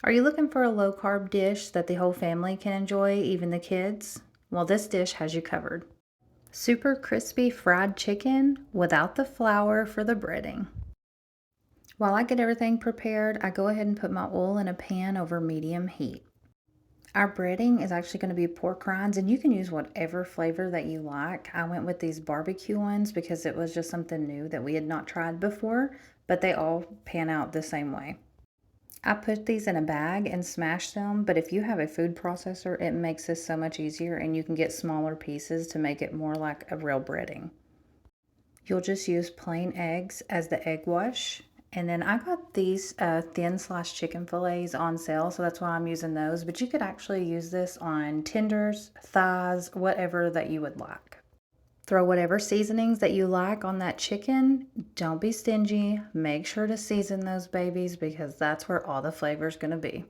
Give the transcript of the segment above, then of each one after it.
Are you looking for a low carb dish that the whole family can enjoy, even the kids? Well, this dish has you covered. Super crispy fried chicken without the flour for the breading. While I get everything prepared, I go ahead and put my oil in a pan over medium heat. Our breading is actually going to be pork rinds, and you can use whatever flavor that you like. I went with these barbecue ones because it was just something new that we had not tried before, but they all pan out the same way. I put these in a bag and smash them, but if you have a food processor, it makes this so much easier and you can get smaller pieces to make it more like a real breading. You'll just use plain eggs as the egg wash. And then I got these thin sliced chicken fillets on sale, so that's why I'm using those. But you could actually use this on tenders, thighs, whatever that you would like. Throw whatever seasonings that you like on that chicken. Don't be stingy. Make sure to season those babies because that's where all the flavor is going to be.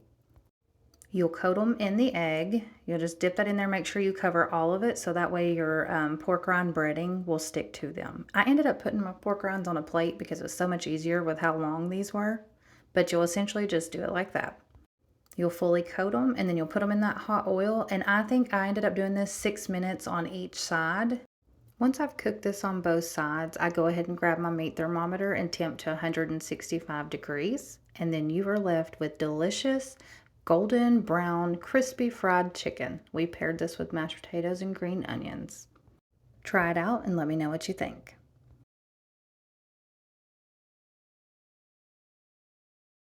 You'll coat them in the egg. You'll just dip that in there. Make sure you cover all of it so that way your pork rind breading will stick to them. I ended up putting my pork rinds on a plate because it was so much easier with how long these were. But you'll essentially just do it like that. You'll fully coat them and then you'll put them in that hot oil. And I think I ended up doing this 6 minutes on each side. Once I've cooked this on both sides, I go ahead and grab my meat thermometer and temp to 165 degrees. And then you are left with delicious golden brown crispy fried chicken. We paired this with mashed potatoes and green onions. Try it out and let me know what you think.